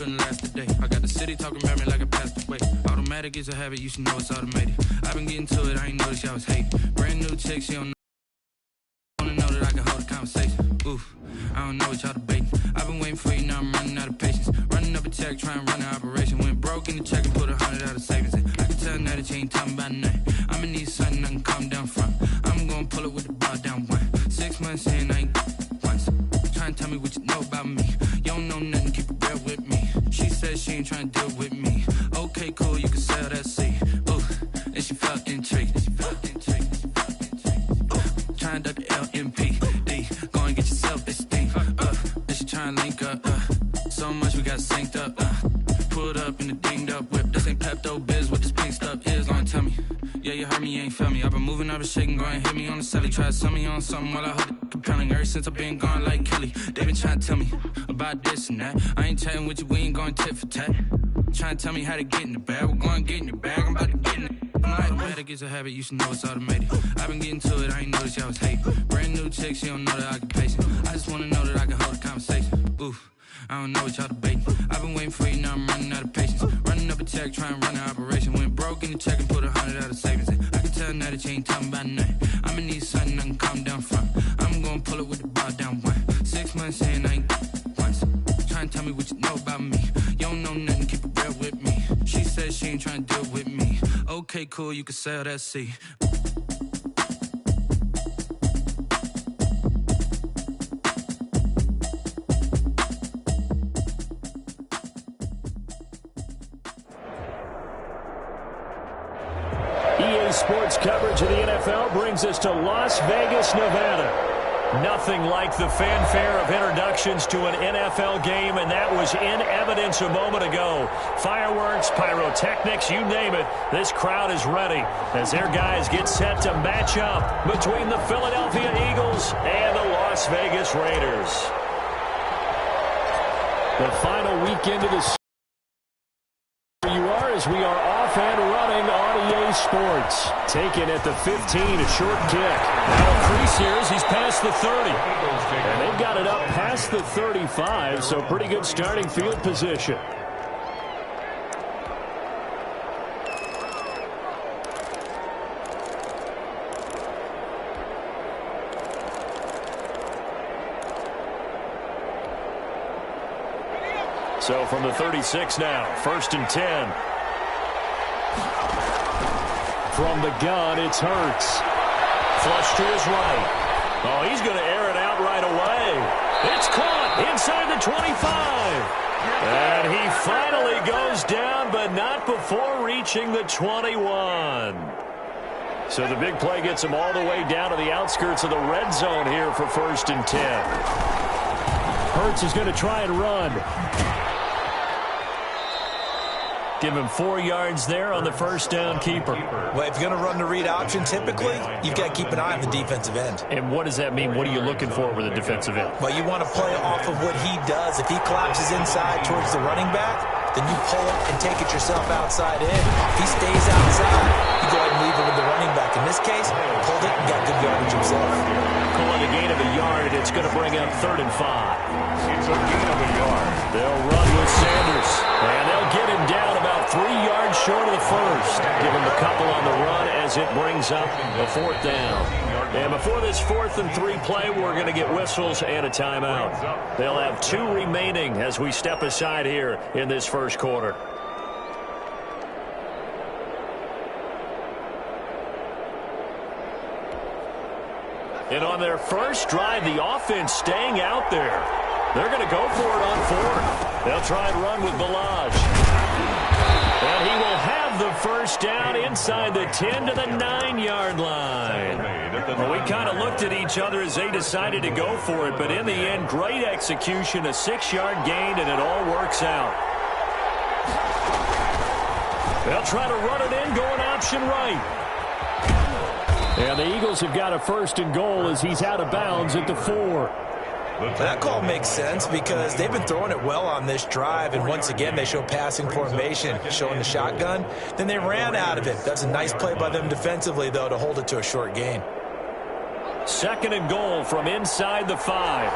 couldn't last today. I got the city talking about me like I passed away. Automatic is a habit, you should know it's automated. I've been getting to it, I ain't noticed y'all was hating. Brand new chick, she don't know that I can hold a conversation. Oof, I don't know what y'all debating. I've been waiting for you, now I'm running out of patience. Running up a check, trying to run an operation. Went broke in the check and put 100 out of savings in. I can tell now that you ain't talking about nothing. I'ma need something I can calm down from. I'm gonna pull it with the bar down one. 6 months in, I ain't once. Trying to tell me what you know about me. You don't know nothing, keep it real with me. She said she ain't trying to deal with me. Okay, cool, you can sell that seed. Ooh, and she felt intrigued. Trying to duck the LMPD. Go and get yourself this thing. And she trying to link up. So much we got synced up. Pulled up in the dinged up whip. This ain't Pepto-Biz, what this pink stuff is. Long tell me. Yeah, you heard me, you ain't felt me. I've been moving, I've been shaking, go and hit me on the celly. Try to sell me on something while I hold it compelling. Ever since I've been gone like Kelly, they been trying to tell me about this and that. I ain't chatting with you, we ain't going tit for tat. Trying to tell me how to get in the bag. We're going to get in the bag, I'm about to get in it. Automatic is a habit, you should know it's automated. I've been getting to it, I ain't noticed y'all was hating. Brand new chick, she don't know the occupation. I just wanna know that I can hold a conversation. Oof, I don't know what y'all debating. I've been waiting for you, now I'm running out of patience. Running up a check, trying to run an operation. Went broke in the check and put 100 out of savings in. I can tell now that you ain't talking about nothing. I'ma need something I can calm down from. I'm gonna pull it with the bar down one. 6 months in, I ain't once. Trying to tell me what you know about me. You don't know nothing, keep it real with me. She said she ain't trying to deal with me. Okay, cool, you can sell that seed. EA Sports coverage of the NFL brings us to Las Vegas, Nevada. Nothing like the fanfare of introductions to an NFL game, and that was in evidence a moment ago. Fireworks, pyrotechnics, you name it. This crowd is ready as their guys get set to match up between the Philadelphia Eagles and the Las Vegas Raiders. The final weekend of the season. You are as we are off and running on EA Sports. Taken at the 15, a short kick. Now a crease here as he's past the 30. And they've got it up past the 35, so pretty good starting field position. So from the 36 now, 1st and 10. From the gun, it's Hurts. Flush to his right. Oh, he's going to air it out right away. It's caught inside the 25. And he finally goes down, but not before reaching the 21. So the big play gets him all the way down to the outskirts of the red zone here for 1st and 10. Hurts is going to try and run. Give him 4 yards there on the first down keeper. Well, if you're going to run the read option, typically, you've got to keep an eye on the defensive end. And what does that mean? What are you looking for with a defensive end? Well, you want to play off of what he does. If he collapses inside towards the running back, then you pull it and take it yourself outside in. If he stays outside, you go ahead and leave it with the running back. In this case, pulled it and got good yardage himself. Call it a gain of a yard, and it's going to bring up 3rd and 5. It's a gain of a yard. They'll run with Sanders, and they'll get him down about 3 yards short of the first. Give him a couple on the run as it brings up a 4th down. And before this 4th and 3 play, we're going to get whistles and a timeout. They'll have 2 remaining as we step aside here in this first quarter. And on their first drive, the offense staying out there. They're going to go for it on 4th. They'll try and run with Balaj. And he will have the first down inside the 10 to the 9-yard line. Well, we kind of looked at each other as they decided to go for it, but in the end, great execution, a 6-yard gain, and it all works out. They'll try to run it in, going option right. And the Eagles have got a 1st and goal as he's out of bounds at the 4. That call makes sense because they've been throwing it well on this drive, and once again they show passing formation, showing the shotgun. Then they ran out of it. That's a nice play by them defensively, though, to hold it to a short gain. 2nd and goal from inside the 5.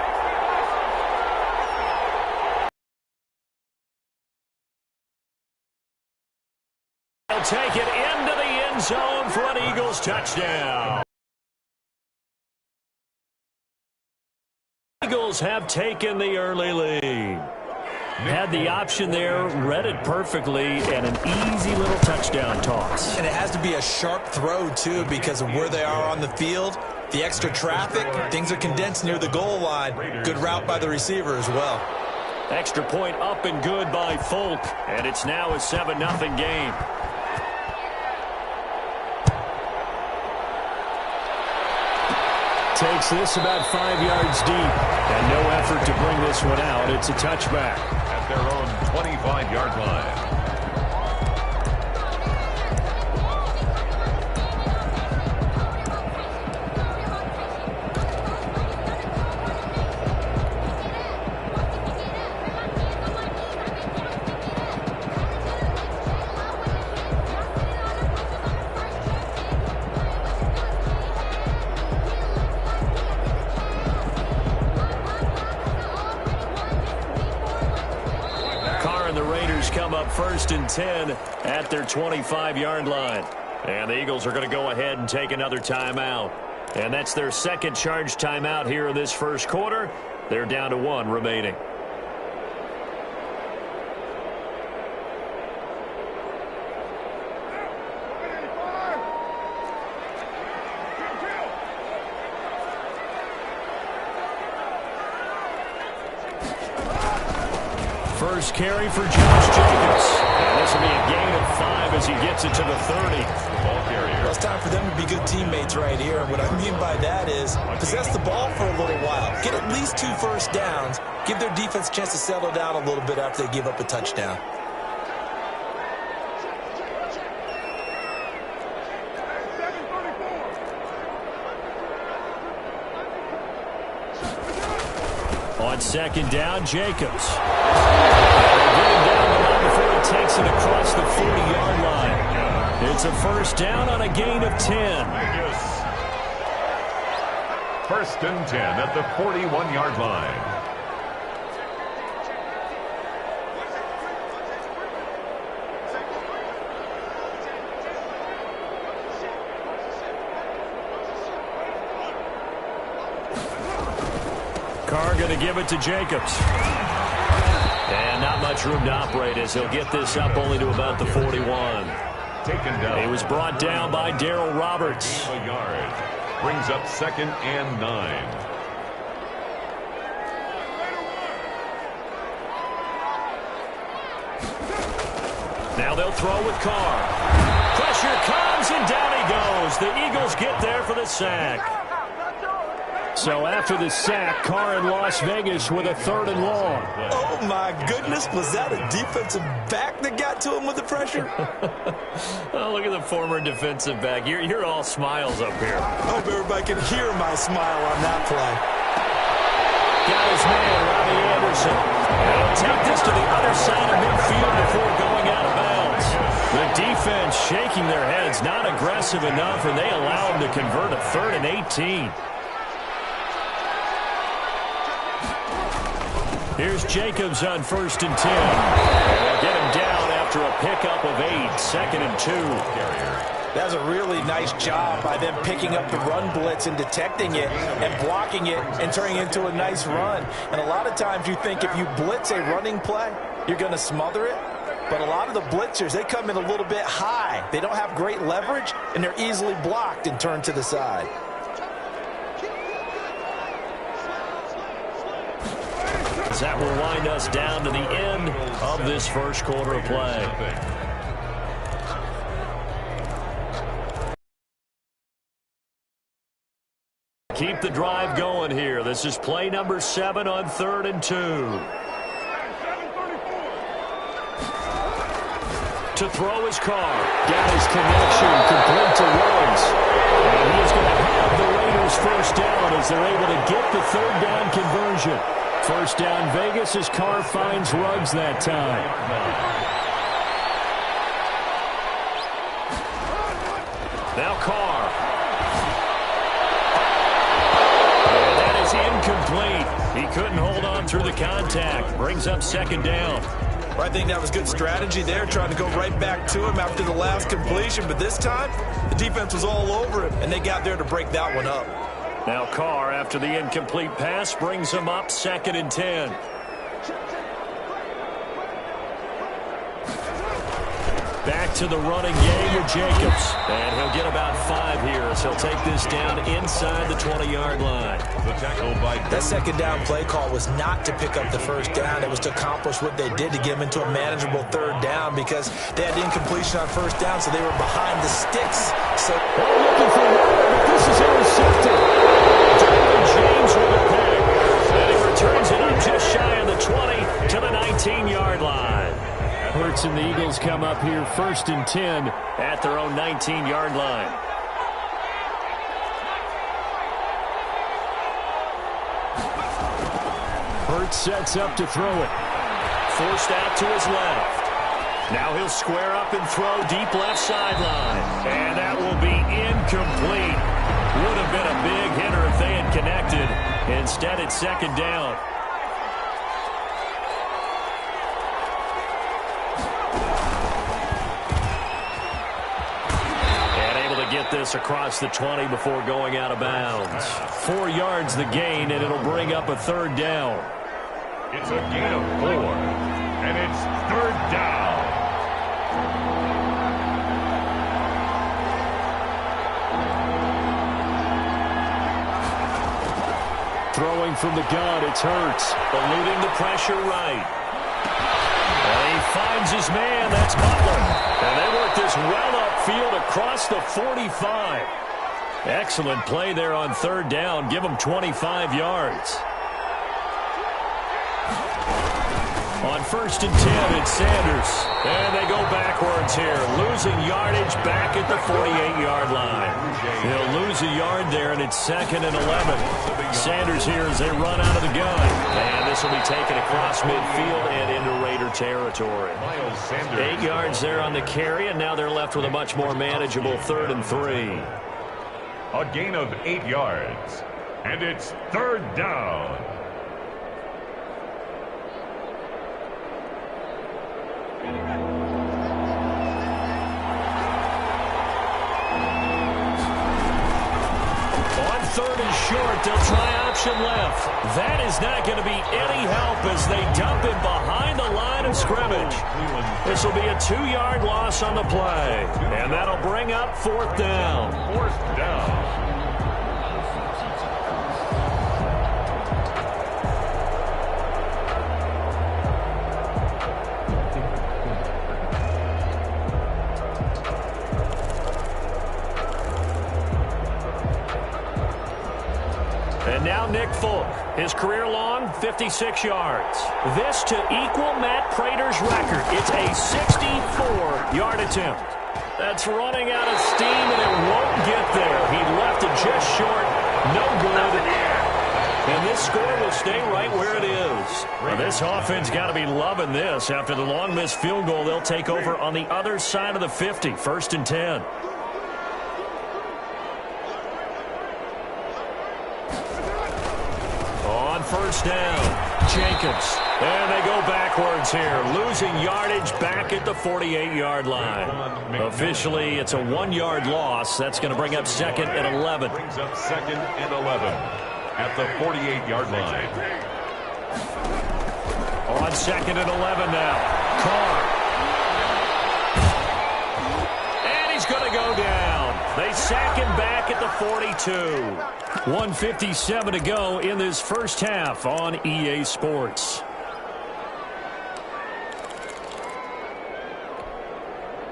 He'll take it into the end zone for an Eagles touchdown. Eagles have taken the early lead. Had the option there, read it perfectly, and an easy little touchdown toss. And it has to be a sharp throw, too, because of where they are on the field. The extra traffic, things are condensed near the goal line. Good route by the receiver as well. Extra point up and good by Folk, and it's now a 7-0 game. Takes this about 5 yards deep, and no effort to bring this one out. It's a touchback. At their own 25-yard line. First and 10 at their 25-yard line. And the Eagles are going to go ahead and take another timeout. And that's their second charge timeout here in this first quarter. They're down to 1 remaining. First carry for Josh Jacobs. And this will be a gain of 5 as he gets it to the 30. Ball carrier. Well, it's time for them to be good teammates right here. And what I mean by that is possess the ball for a little while. Get at least 2 first downs. Give their defense a chance to settle down a little bit after they give up a touchdown. On second down, Jacobs. They're getting down the line before he takes it across the 40-yard line. It's a first down on a gain of 10. First and 10 at the 41-yard line. Carr going to give it to Jacobs. And not much room to operate as he'll get this up only to about the 41. Taken down. He was brought down by Darryl Roberts. A yard. Brings up 2nd and 9. Now they'll throw with Carr. Pressure comes and down he goes. The Eagles get there for the sack. So after the sack, Carr in Las Vegas with a 3rd and long. Oh, my goodness. Was that a defensive back that got to him with the pressure? Oh, look at the former defensive back. You're all smiles up here. I hope everybody can hear my smile on that play. Got his man, Robbie Anderson. And he'll take this to the other side of midfield before going out of bounds. The defense shaking their heads, not aggressive enough, and they allow him to convert a 3rd and 18. Here's Jacobs on 1st and 10. They'll get him down after a pickup of 8, 2nd and 2. That's a really nice job by them picking up the run blitz and detecting it and blocking it and turning it into a nice run. And a lot of times you think if you blitz a running play, you're going to smother it. But a lot of the blitzers, they come in a little bit high. They don't have great leverage, and they're easily blocked and turned to the side. That will wind us down to the end of this first quarter of play. Keep the drive going here. This is play number 7 on 3rd and 2. To throw his Carr. Got his connection complete to Ruggs. And he is going to have the Raiders first down as they're able to get the 3rd down conversion. First down Vegas as Carr finds Ruggs that time. Now Carr. And that is incomplete. He couldn't hold on through the contact. Brings up 2nd down. I think that was good strategy there, trying to go right back to him after the last completion. But this time, the defense was all over him, and they got there to break that one up. Now Carr, after the incomplete pass, brings him up 2nd and 10. Back to the running game with Jacobs. And he'll get about 5 here as he'll take this down inside the 20-yard line. That second down play call was not to pick up the first down. It was to accomplish what they did to get them into a manageable 3rd down because they had incompletion on 1st down, so they were behind the sticks. So looking for more, but this is intercepted. James with a pick. And he returns it up just shy of the 20 to the 19-yard line. Hurts and the Eagles come up here 1st and 10 at their own 19-yard line. Hurts sets up to throw it. Forced out to his left. Now he'll square up and throw deep left sideline. And that will be incomplete. Would have been a big hitter if they had connected. Instead, it's 2nd down. Get this across the 20 before going out of bounds. 4 yards the gain, and it'll bring up a 3rd down. It's a gain of 4, and it's 3rd down. Throwing from the gun, it's Hurts. Eluding the pressure right. And he finds his man, that's Butler. And they work this well upfield across the 45. Excellent play there on 3rd down. Give them 25 yards. On 1st and 10, it's Sanders. And they go backwards here, losing yardage back at the 48-yard line. They'll lose a yard there, and it's 2nd and 11. Sanders here as they run out of the gun. And this will be taken across midfield and into Raider territory. 8 yards there on the carry, and now they're left with a much more manageable 3rd and 3. A gain of 8 yards, and it's 3rd down. On 3rd and short, they'll try option left. That is not going to be any help as they dump him behind the line of scrimmage. This will be a 2-yard loss on the play, and that'll bring up 4th down. 4th down. Now Nick Folk, his career long, 56 yards. This to equal Matt Prater's record. It's a 64-yard attempt. That's running out of steam, and it won't get there. He left it just short. No good. And this score will stay right where it is. Well, this offense got to be loving this. After the long missed field goal, they'll take over on the other side of the 50, 1st and 10. On 1st down, Jacobs. And they go backwards here, losing yardage back at the 48-yard line. Officially, it's a 1-yard loss. That's going to bring up 2nd and 11. Brings up 2nd and 11 at the 48-yard line. On 2nd and 11 now, Carr. And he's going to go down. They sack him back at the 42. 1:57 to go in this first half on EA Sports.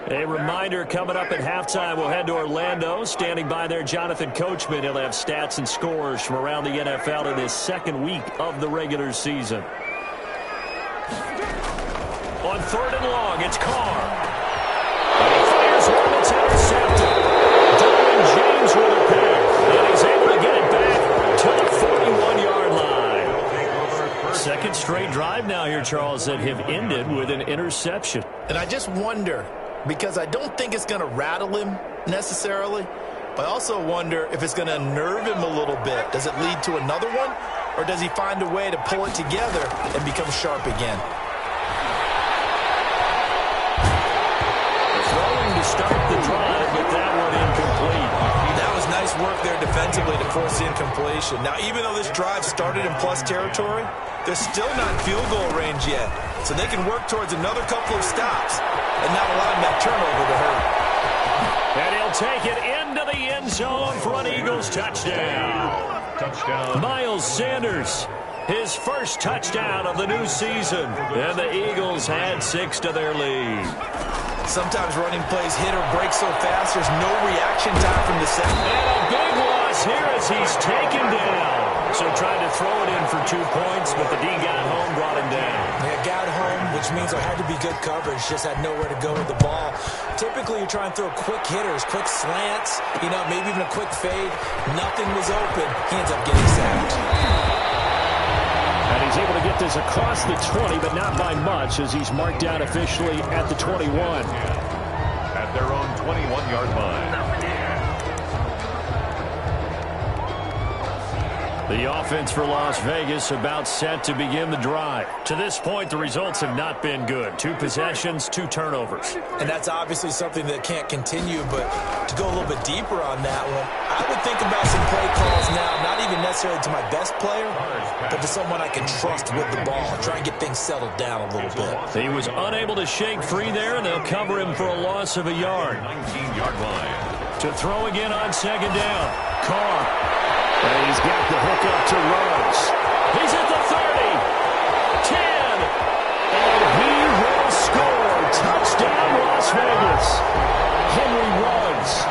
A reminder, coming up at halftime, we'll head to Orlando. Standing by there, Jonathan Coachman. He'll have stats and scores from around the NFL in his 2nd week of the regular season. On 3rd and long, it's Carr. And he fires one that's intercepted. James with a pick, and he's able to get it back to the 41-yard line. 2nd straight drive now here, Charles, that have ended with an interception. And I just wonder, because I don't think it's going to rattle him necessarily, but I also wonder if it's going to unnerve him a little bit. Does it lead to another one, or does he find a way to pull it together and become sharp again? defensively to force the incompletion. Now, even though this drive started in plus territory, they're still not in field goal range yet. So they can work towards another couple of stops and not allowing that turnover to hurt. And he'll take it into the end zone for an Eagles touchdown. Touchdown. Miles Sanders, his first touchdown of the new season. And the Eagles add 6 to their lead. Sometimes running plays hit or break so fast, there's no reaction time from the center. And a big loss here as he's taken down. So tried to throw it in for 2 points, but the D got home, brought him down. Yeah, got home, which means there had to be good coverage. Just had nowhere to go with the ball. Typically, you try and throw quick hitters, quick slants, maybe even a quick fade. Nothing was open. He ends up getting sacked. And he's able to get this across the 20, but not by much, as he's marked down officially at the 21. At their own 21-yard line. The offense for Las Vegas about set to begin the drive. To this point, the results have not been good. 2 possessions, 2 turnovers. And that's obviously something that can't continue, but to go a little bit deeper on that one, I would think about some play calls now, not even necessarily to my best player, but to someone I can trust with the ball. Try and get things settled down a little bit. He was unable to shake free there, and they'll cover him for a loss of a yard. 19-yard line. To throw again on second down. Carr. And he's got the hook up to Rhodes. He's at the 30, 10, and he will score. Touchdown, Las Vegas. Henry Rhodes,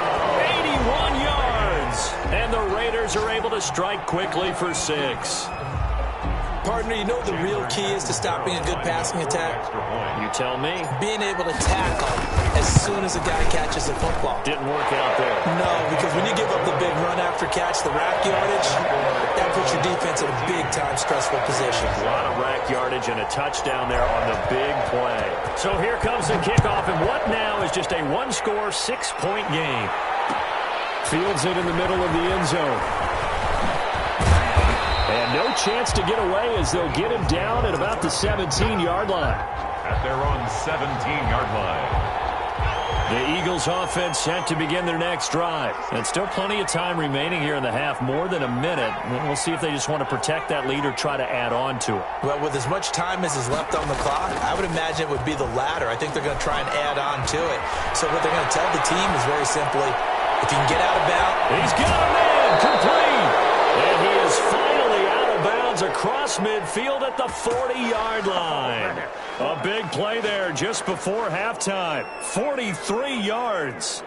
81 yards. And the Raiders are able to strike quickly for 6. Partner, you know what the real key is to stopping a good passing attack? You tell me. Being able to tackle as soon as a guy catches the football. Didn't work out there. No, because when you give up the big run after catch, the rack yardage, that puts your defense in a big-time stressful position. A lot of rack yardage and a touchdown there on the big play. So here comes the kickoff, and what now is just a 1-score, 6-point game. Fields it in the middle of the end zone. And no chance to get away as they'll get him down at about the 17-yard line. At their own 17-yard line. The Eagles offense set to begin their next drive. And still plenty of time remaining here in the half, more than a minute. And we'll see if they just want to protect that lead or try to add on to it. Well, with as much time as is left on the clock, I would imagine it would be the latter. I think they're going to try and add on to it. So what they're going to tell the team is very simply, if you can get out of bounds. He's got a man complete. And he is finally out of bounds across midfield at the 40-yard line. A big play there just before halftime. 43 yards.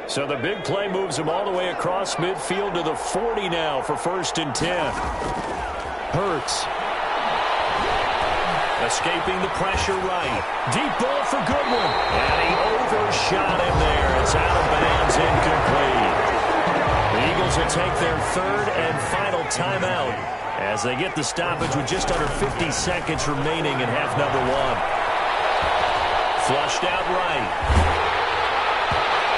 So the big play moves him all the way across midfield to the 40 now for 1st and 10. Hurts. Escaping the pressure right. Deep ball for Goodwin. And he overshot him there. It's out of bounds, incomplete. The Eagles will take their 3rd and final timeout as they get the stoppage with just under 50 seconds remaining in half number 1. Flushed out right.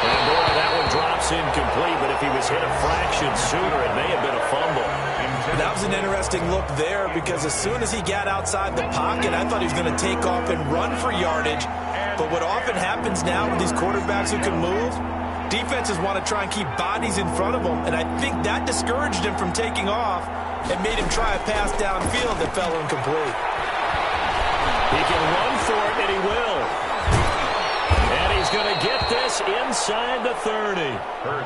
And boy, that one drops incomplete, but if he was hit a fraction sooner, it may have been a fumble. That was an interesting look there because as soon as he got outside the pocket, I thought he was going to take off and run for yardage. But what often happens now with these quarterbacks who can move, defenses want to try and keep bodies in front of them, and I think that discouraged him from taking off and made him try a pass downfield that fell incomplete. He can run for it, and he will. And he's going to get this inside the 30.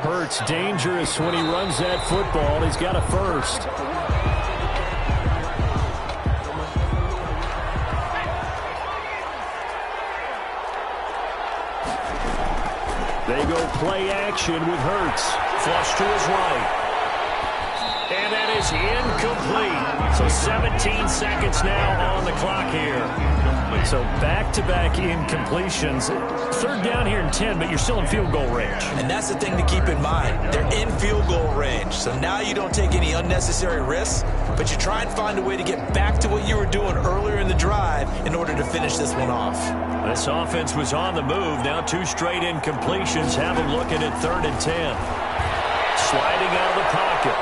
Hurts dangerous when he runs that football. He's got a first. They go play action with Hurts. Flush to his right. And that is incomplete. So 17 seconds now on the clock here. So back-to-back incompletions. 3rd down here in 10, but you're still in field goal range. And that's the thing to keep in mind. They're in field goal range. So now you don't take any unnecessary risks, but you try and find a way to get back to what you were doing earlier in the drive in order to finish this one off. This offense was on the move. Now 2 straight incompletions have them looking at 3rd and 10. Sliding out of the pocket.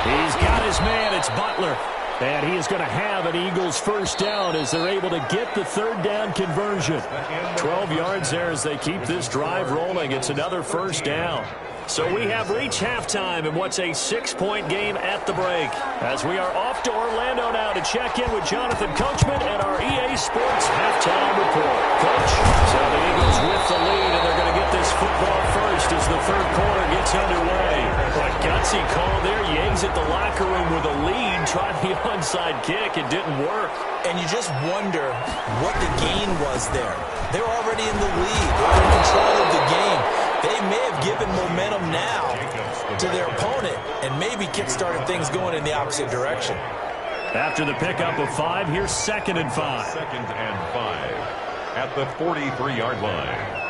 He's got his man. It's Butler. And he is going to have an Eagles first down as they're able to get the third down conversion. 12 yards there as they keep this drive rolling. It's another first down. So we have reached halftime in what's a 6-point game at the break. As we are off to Orlando now to check in with Jonathan Coachman and our EA Sports halftime report. Coach, so the Eagles with the lead, and they're going to get this football first as the third quarter gets underway. A gutsy call there. You exit the locker room with a lead, tried the onside kick. It didn't work. And you just wonder what the gain was there. They're already in the lead. They're in control of the game. They may have given momentum now to their opponent and maybe kick-started things going in the opposite direction. After the pickup of 5, here's 2nd and 5. 2nd and 5 at the 43-yard line.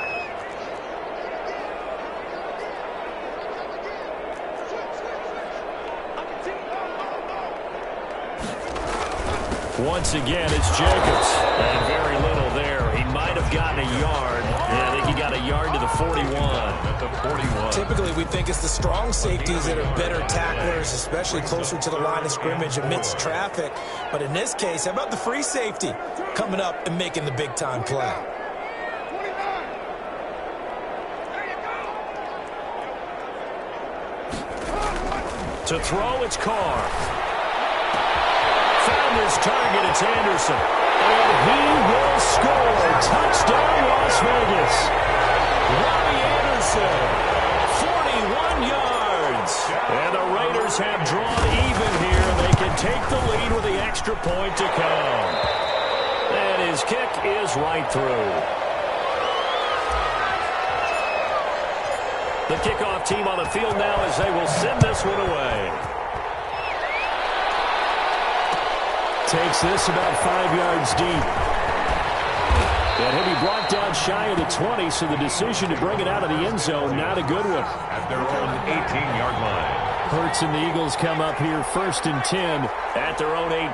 Once again, it's Jacobs. And very little there. He might have gotten a yard. Yeah, I think he got a yard to the 41. At the 41. Typically, we think it's the strong safeties that are better tacklers, especially closer to the line of scrimmage amidst traffic. But in this case, how about the free safety coming up and making the big-time play? To throw, it's Carr. Found his target, it's Anderson. And he will score. Touchdown, Las Vegas. Robbie Anderson, 41 yards. And the Raiders have drawn even here. They can take the lead with the extra point to come. And his kick is right through. The kickoff team on the field now as they will send this one away. Takes this about 5 yards deep. And he'll be brought down shy of the 20, so the decision to bring it out of the end zone, not a good one. At their own 18-yard line. Hurts and the Eagles come up here 1st and 10 at their own 18.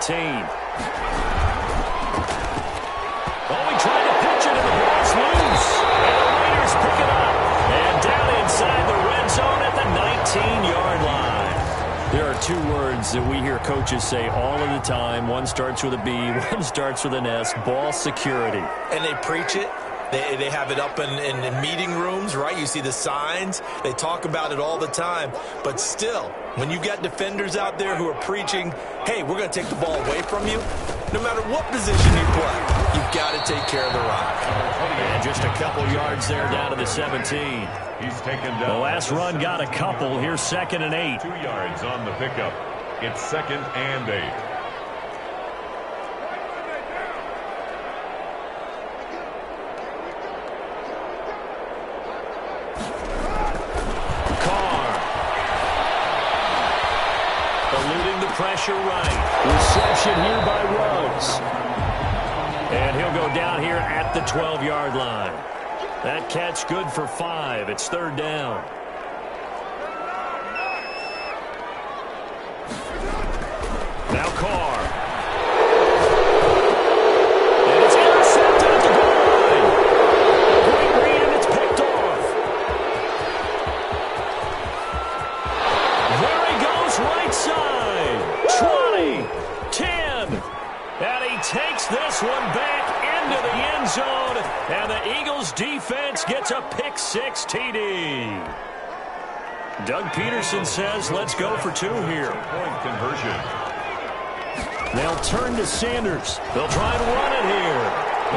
Oh, he tried to pitch it, and the ball's loose. And the Raiders pick it up. And down inside the red zone at the 19-yard line. There are 2 words that we hear coaches say all of the time. One starts with a B, one starts with an S, ball security. And they preach it. They have it up in meeting rooms, right? You see the signs. They talk about it all the time. But still, when you've got defenders out there who are preaching, hey, we're going to take the ball away from you, no matter what position you play, you've got to take care of the rock. And just a couple yards there down to the 17. He's taken down. The last run got a couple. Here's 2nd and 8. 2 yards on the pickup. It's 2nd and 8. Pressure right. Reception here by Ruggs. And he'll go down here at the 12-yard line. That catch good for 5. It's 3rd down. Now Carr. And it's intercepted at the goal line. A great read, and it's picked off. There he goes, right side. 20, 10, and he takes this one back into the end zone, and the Eagles defense gets a pick-6 TD. Doug Peterson says, let's go for 2 here. Point conversion. They'll turn to Sanders. They'll try and run it here,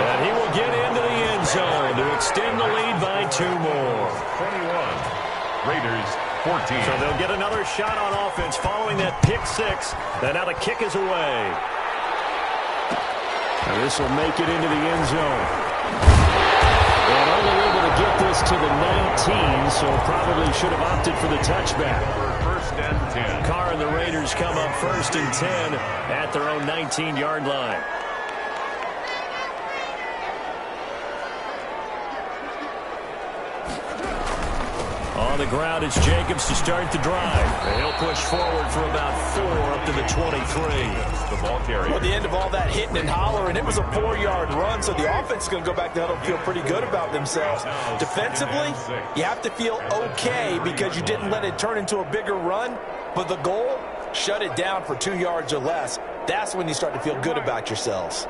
and he will get into the end zone to extend the lead by 2 more. 21, Raiders 14. So they'll get another shot on offense following that pick-6. And now the kick is away. And this will make it into the end zone. And only able to get this to the 19, so probably should have opted for the touchback. 1st and 10. Carr and the Raiders come up 1st and 10 at their own 19-yard line. On the ground, it's Jacobs to start the drive. And he'll push forward for about 4 up to the 23. The ball carrier. Well, at the end of all that hitting and hollering, it was a 4-yard run, so the offense is going to go back to huddle and feel pretty good about themselves. Defensively, you have to feel okay because you didn't let it turn into a bigger run, but the goal, shut it down for 2 yards or less. That's when you start to feel good about yourselves.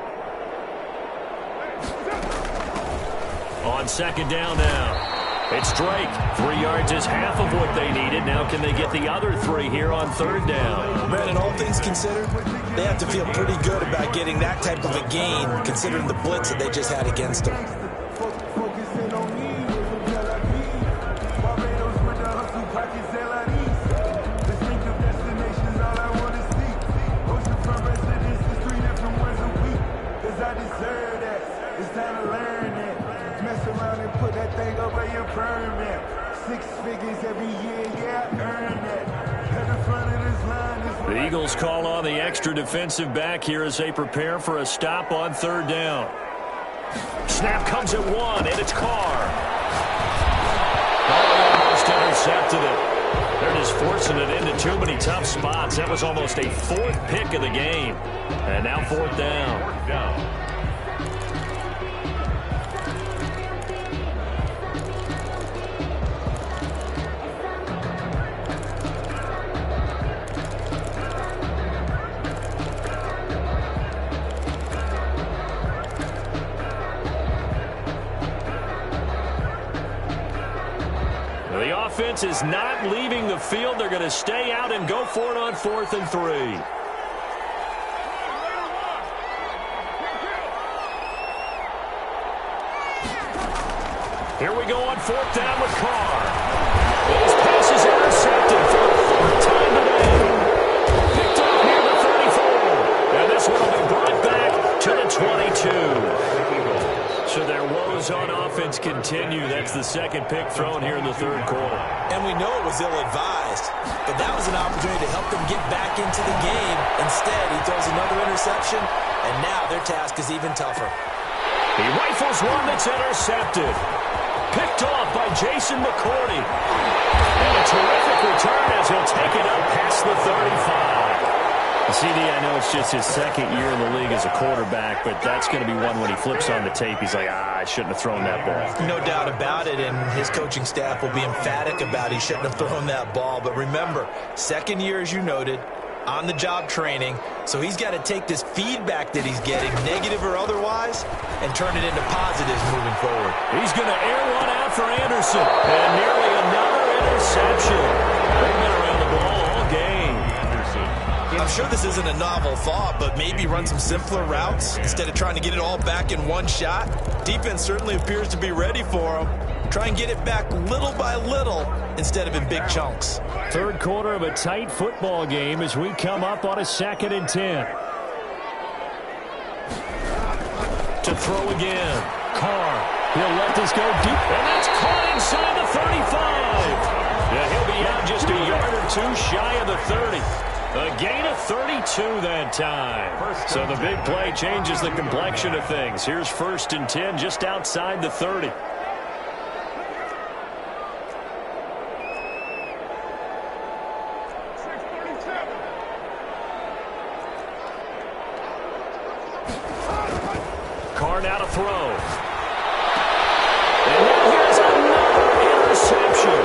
On second down now. It's Drake. 3 yards is half of what they needed. Now can they get the other 3 here on third down? Brandon, all things considered, they have to feel pretty good about getting that type of a gain considering the blitz that they just had against them. The Eagles call on the extra defensive back here as they prepare for a stop on third down. Snap comes at 1, and it's Carr. Almost intercepted it. They're just forcing it into too many tough spots. That was almost a 4th pick of the game. And now 4th down. 4th down. The offense is not leaving the field. They're going to stay out and go for it on 4th and 3. Here we go on 4th down with Carr. His pass is intercepted for the 4th time today. Picked up near the 34. And this one will be brought back to the 22. So their woes on offense continue. That's the second pick thrown here in the third quarter. And we know it was ill-advised, but that was an opportunity to help them get back into the game. Instead, he throws another interception, and now their task is even tougher. He rifles one that's intercepted. Picked off by Jason McCourty. And a terrific return as he'll take it up past the 35. CD, I know it's just his second year in the league as a quarterback, but that's going to be one when he flips on the tape. He's like, I shouldn't have thrown that ball. No doubt about it, and his coaching staff will be emphatic about he shouldn't have thrown that ball. But remember, second year, as you noted, on-the-job training, so he's got to take this feedback that he's getting, negative or otherwise, and turn it into positives moving forward. He's going to air one out for Anderson, and nearly another interception. They've been around the ball all game. I'm sure this isn't a novel thought, but maybe run some simpler routes instead of trying to get it all back in one shot. Defense certainly appears to be ready for him. Try and get it back little by little instead of in big chunks. Third quarter of a tight football game as we come up on a 2nd and 10. To throw again. Carr. He'll let this go deep. And that's caught inside the 35. Yeah, he'll be out just a yard or 2 shy of the 30. A gain of 32 that time. So the big play changes the complexion of things. Here's 1st and 10 just outside the 30. Carr now to throw. And now here's another interception.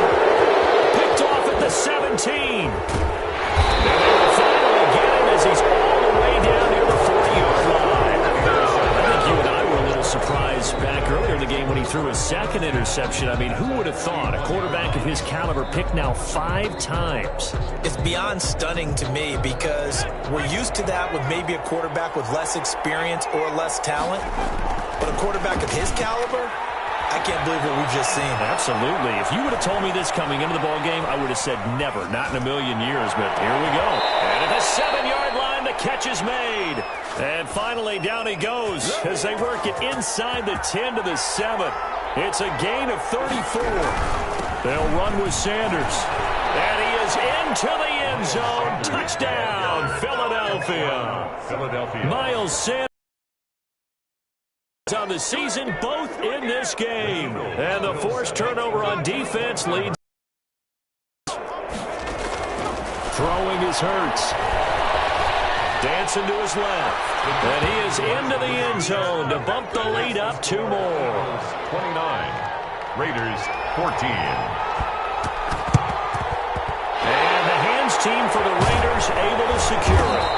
Picked off at the 17. And they will finally get him as he's all the way down near the 40-yard line. I think you and I were a little surprised back earlier in the game when he threw his 2nd interception. I mean, who would have thought a quarterback of his caliber picked now 5 times? It's beyond stunning to me because we're used to that with maybe a quarterback with less experience or less talent. But a quarterback of his caliber, I can't believe what we've just seen. Absolutely. If you would have told me this coming into the ball game, I would have said never, not in a million years. But here we go. And at the 7-yard line, the catch is made. And finally, down he goes as they work it inside the 10 to the 7. It's a gain of 34. They'll run with Sanders. And he is into the end zone. Touchdown, Philadelphia. Miles Sanders on the season, both in this game. And the forced turnover on defense leads. Throwing is Hurts. Dancing to his left. And he is into the end zone to bump the lead up 2 more. 29. Raiders 14. And the hands team for the Raiders able to secure it.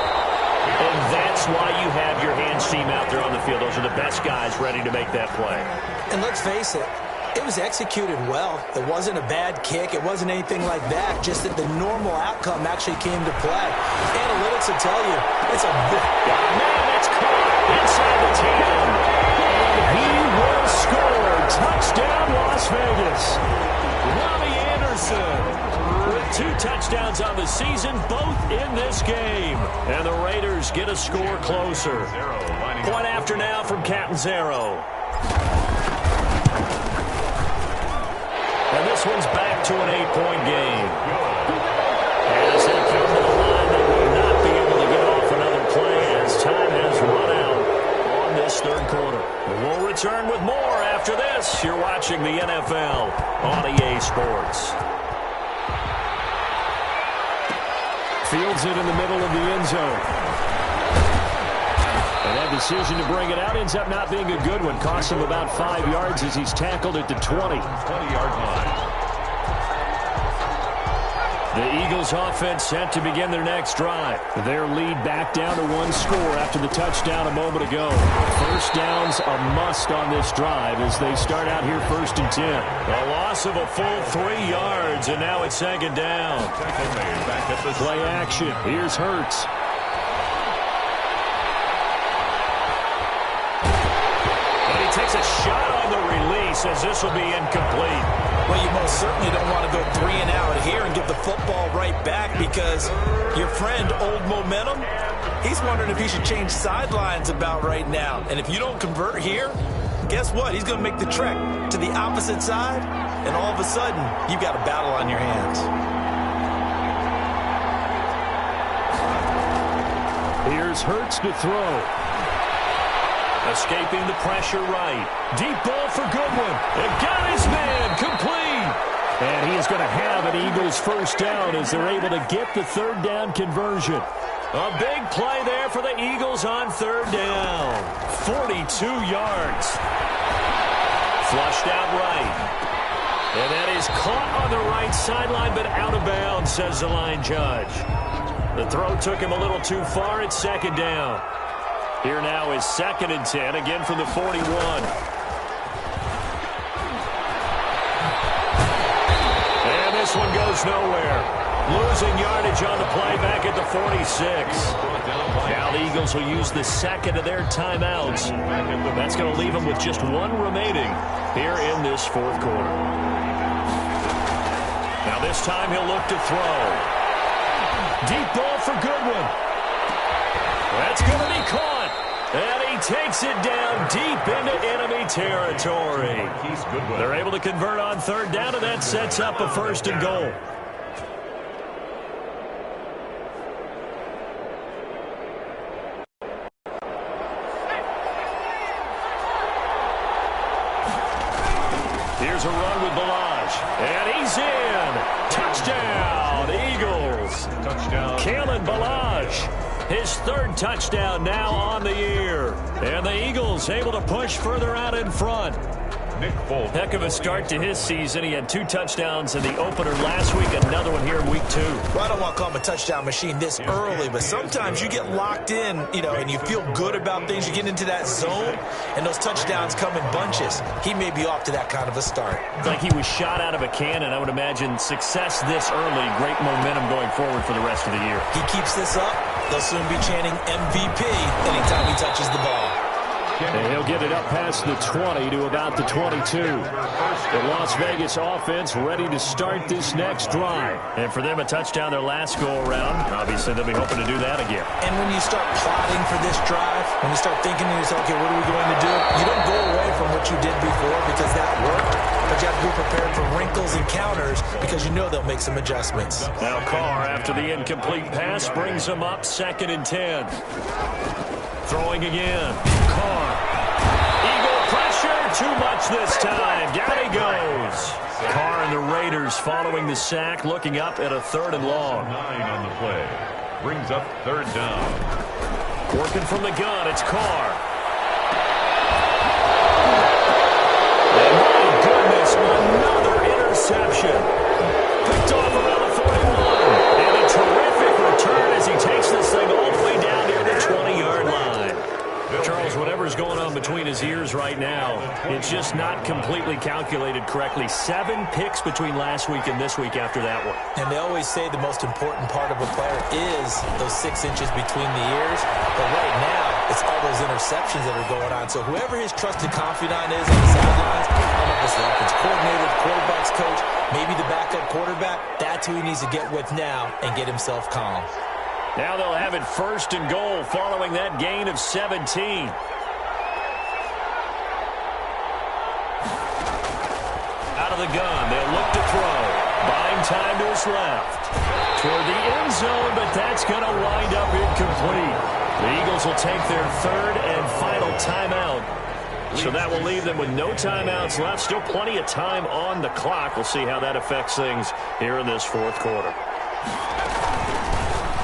And that's why you have your hands team out there on the field. Those are the best guys ready to make that play. And let's face it, it was executed well. It wasn't a bad kick. It wasn't anything like that. Just that the normal outcome actually came to play. Analytics will tell you it's a big... Man, it's caught inside the 10. He will score. Touchdown, Las Vegas. Robbie Anderson with 2 touchdowns on the season, both in this game. And the Raiders get a score closer. Point after now from Catanzaro. And this one's back to an 8-point game. As they come to the line, they will not be able to get off another play as time has run out on this third quarter. We'll return with more after this. You're watching the NFL on EA Sports. Fields it in the middle of the end zone. And that decision to bring it out ends up not being a good one. Costs him about 5 yards as he's tackled at the 20. 20-yard line. The Eagles offense set to begin their next drive. Their lead back down to 1 score after the touchdown a moment ago. First down's a must on this drive as they start out here 1st and 10. A loss of a full 3 yards, and now it's 2nd down. Play action. Here's Hurts. And he takes a shot on the release as this will be incomplete. Well, you most certainly don't want to go 3 and out here and give the football right back because your friend, Old Momentum, he's wondering if he should change sidelines about right now. And if you don't convert here, guess what? He's going to make the trek to the opposite side, and all of a sudden, you've got a battle on your hands. Here's Hurts to throw. Escaping the pressure right. Deep ball for Goodwin. And got his man complete. And he is going to have an Eagles first down as they're able to get the 3rd down conversion. A big play there for the Eagles on 3rd down. 42 yards. Flushed out right. And that is caught on the right sideline, but out of bounds, says the line judge. The throw took him a little too far. It's 2nd down. Here now is 2nd and 10, again from the 41. And this one goes nowhere. Losing yardage on the play back at the 46. Now the Eagles will use the 2nd of their timeouts. That's going to leave them with just 1 remaining here in this 4th quarter. Now this time he'll look to throw. Deep ball for Goodwin. That's going to be caught. And he takes it down deep into enemy territory. They're able to convert on 3rd down, and that sets up a 1st and goal. Here's a run with Balaj. And he's in. Touchdown, Eagles. Touchdown. Kalen Balaj. His 3rd touchdown now on the year. And the Eagles able to push further out in front. Nick Foles. Heck of a start to his season. He had 2 touchdowns in the opener last week, another one here in week 2. Well, I don't want to call him a touchdown machine this early, but sometimes you get locked in, and you feel good about things. You get into that zone, and those touchdowns come in bunches. He may be off to that kind of a start. It's like he was shot out of a cannon. I would imagine success this early, great momentum going forward for the rest of the year. He keeps this up, they'll soon be chanting MVP anytime he touches the ball. And he'll get it up past the 20 to about the 22. The Las Vegas offense ready to start this next drive. And for them, a touchdown their last go-around. Obviously, they'll be hoping to do that again. And when you start plotting for this drive, when you start thinking to yourself, okay, what are we going to do? You don't go away from what you did before because that worked. But you have to be prepared for wrinkles and counters because you know they'll make some adjustments. Now Carr, after the incomplete pass, brings them up 2nd and 10. Throwing again. Carr. Eagle pressure. Too much this time. Down he goes. Carr and the Raiders following the sack, looking up at a 3rd and long. 9 on the play. Brings up 3rd down. Working from the gun. It's Carr. And my goodness, another interception. Picked off around the 41. And a terrific between his ears right now. It's just not completely calculated correctly. 7 picks between last week and this week after that one. And they always say the most important part of a player is those 6 inches between the ears. But right now, it's all those interceptions that are going on. So whoever his trusted confidant is on the sidelines, I don't know if it's the offense coordinator, the quarterback's coach, maybe the backup quarterback, that's who he needs to get with now and get himself calm. Now they'll have it 1st and goal following that gain of 17. Out of the gun, they'll look to throw. Buying time to his left. Toward the end zone, but that's going to wind up incomplete. The Eagles will take their 3rd and final timeout. So that will leave them with no timeouts left. Still plenty of time on the clock. We'll see how that affects things here in this 4th quarter.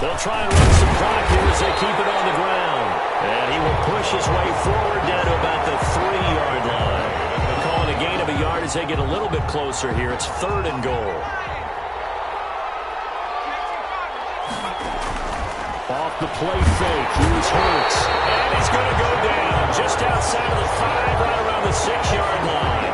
They'll try and run some clock here as they keep it on the ground. And he will push his way forward down to about the 3-yard line. They're calling a gain of a yard as they get a little bit closer here. It's 3rd and goal. Off the play fake, here's Hurts. And he's going to go down just outside of the 5, right around the 6-yard line.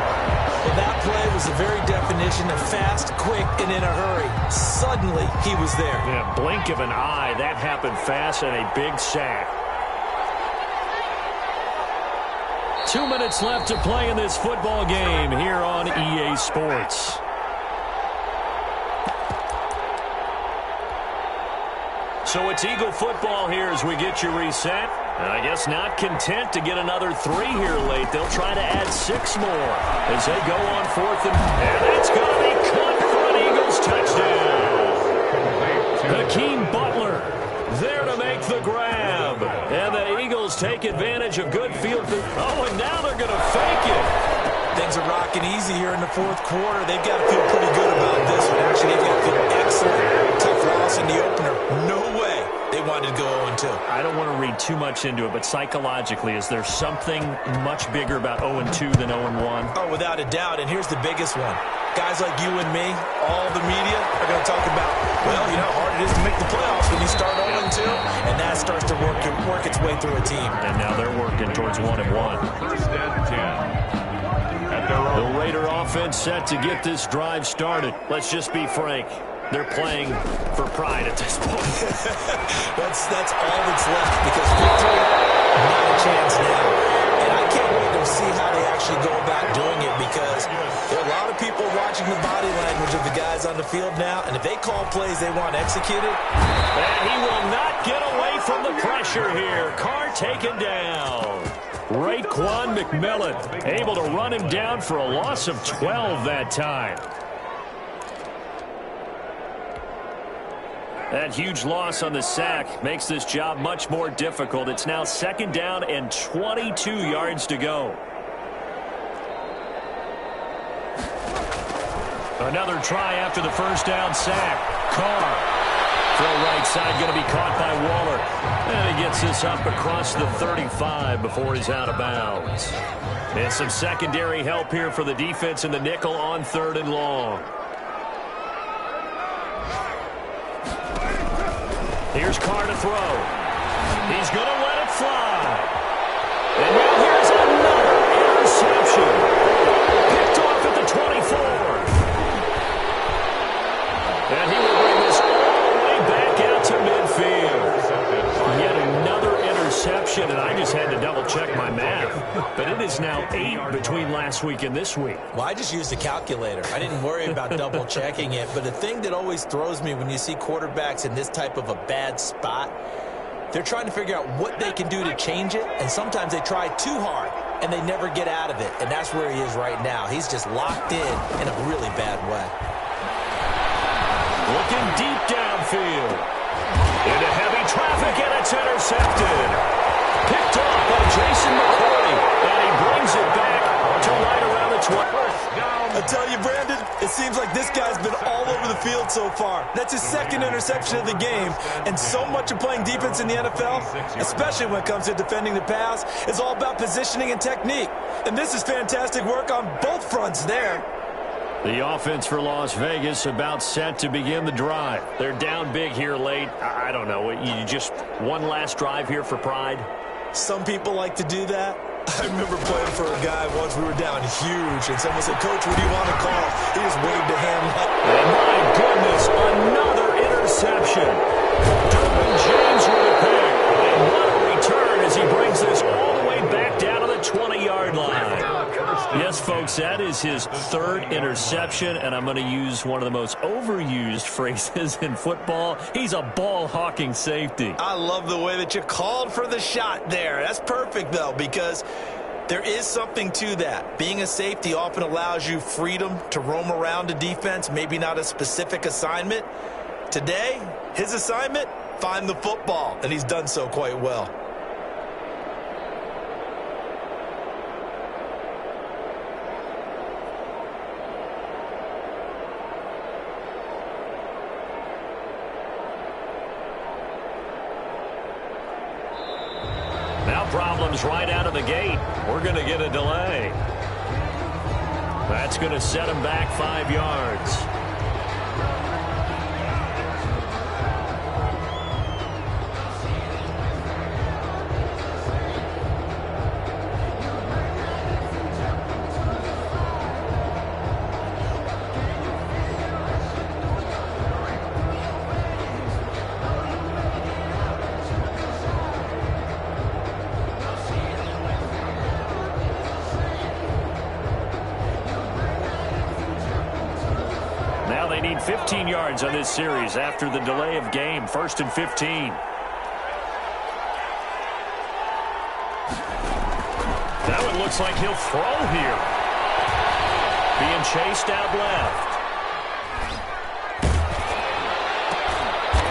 Well, that play was the very definition of fast, quick, and in a hurry. Suddenly, he was there. Yeah, blink of an eye. That happened fast and a big sack. 2 minutes left to play in this football game here on EA Sports. So it's Eagle football here as we get you reset. And I guess not content to get another 3 here late. They'll try to add 6 more as they go on 4th and that's going to be caught for an Eagles touchdown. Hakeem Butler there to make the grab. And the Eagles take advantage of good field. Oh, and now they're going to fake it. Things are rocking easy here in the 4th quarter. They've got to feel pretty good about this one. Actually, they've got to feel excellent. Tough loss in the opener. No way they wanted to go 0-2. I don't want to read too much into it, but psychologically, is there something much bigger about 0-2 than 0-1? Oh, without a doubt, and here's the biggest one. Guys like you and me, all the media, are going to talk about, well, you know how hard it is to make the playoffs when you start 0-2, and that starts to work its way through a team. And now they're working towards 1-1. 1st and 10. The Raider offense set to get this drive started. Let's just be frank. They're playing for pride at this point. that's all that's left because victory, not a chance now. And I can't wait to see how they actually go about doing it because there are a lot of people watching the body language of the guys on the field now, and if they call plays they want executed. And he will not get away from the pressure here. Carr taken down. Raekwon McMillan able to run him down for a loss of 12 that time. That huge loss on the sack makes this job much more difficult. It's now 2nd down and 22 yards to go. Another try after the 1st down sack. Carr. Throw right side going to be caught by Waller. And he gets this up across the 35 before he's out of bounds. And some secondary help here for the defense in the nickel on 3rd and long. Here's Carr to throw. He's going to let it fly. And now here's another interception. Picked off at the 24. And he will bring this all the way back out to midfield. Yet another interception, and I just had to double-check my math. But it is now 8 between last week and this week. Well, I just used a calculator. I didn't worry about double-checking it. But the thing that always throws me when you see quarterbacks in this type of a bad spot, they're trying to figure out what they can do to change it, and sometimes they try too hard, and they never get out of it. And that's where he is right now. He's just locked in a really bad way. Looking deep downfield. Into heavy traffic, and it's intercepted. Picked off by Jason McCourty, and he brings it back to right around the 12. I tell you, Brandon, it seems like this guy's been all over the field so far. That's his 2nd interception of the game, and so much of playing defense in the NFL, especially when it comes to defending the pass, is all about positioning and technique. And this is fantastic work on both fronts there. The offense for Las Vegas about set to begin the drive. They're down big here late. I don't know. You just one last drive here for pride? Some people like to do that. I remember playing for a guy once. We were down huge, and someone said, "Coach, what do you want to call?" He just waved a hand like, and my goodness, another interception. Derwin James with a pick. And what a return as he brings this all the way back down to the 20-yard line. Yes, folks, that is his third interception, and I'm going to use one of the most overused phrases in football. He's a ball-hawking safety. I love the way that you called for the shot there. That's perfect, though, because there is something to that. Being a safety often allows you freedom to roam around a defense, maybe not a specific assignment. Today, his assignment, find the football, and he's done so quite well. Now problems right out of the gate. We're going to get a delay. That's going to set him back 5 yards. Now they need 15 yards on this series after the delay of game. 1st and 15. Now it looks like he'll throw here. Being chased out left.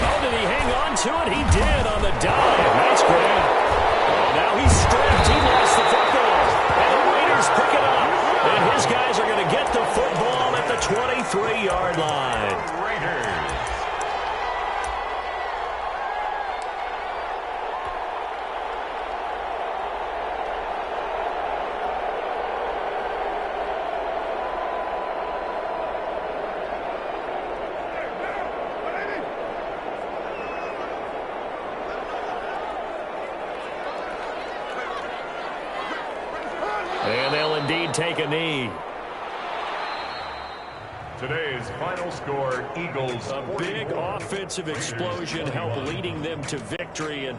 Oh, did he hang on to it? He did on the dive. Nice grab. Oh, now he's stripped. He lost the football. And the Raiders pick it up. And his guys are going to get the football at the 23-yard line. Raiders. And they'll indeed take a knee. Today's final score, Eagles. A big offensive explosion helped leading them to victory. And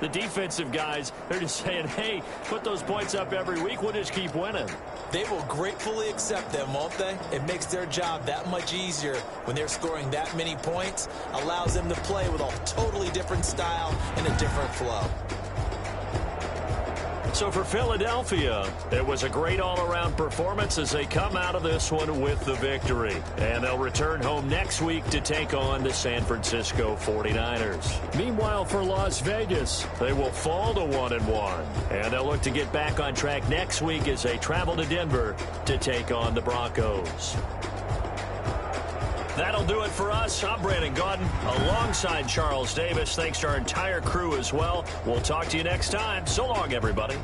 the defensive guys, they're just saying, hey, put those points up every week. We'll just keep winning. They will gratefully accept them, won't they? It makes their job that much easier when they're scoring that many points. Allows them to play with a totally different style and a different flow. So for Philadelphia, it was a great all-around performance as they come out of this one with the victory. And they'll return home next week to take on the San Francisco 49ers. Meanwhile, for Las Vegas, they will fall to 1-1. And they'll look to get back on track next week as they travel to Denver to take on the Broncos. That'll do it for us. I'm Brandon Gaudin alongside Charles Davis. Thanks to our entire crew as well. We'll talk to you next time. So long, everybody.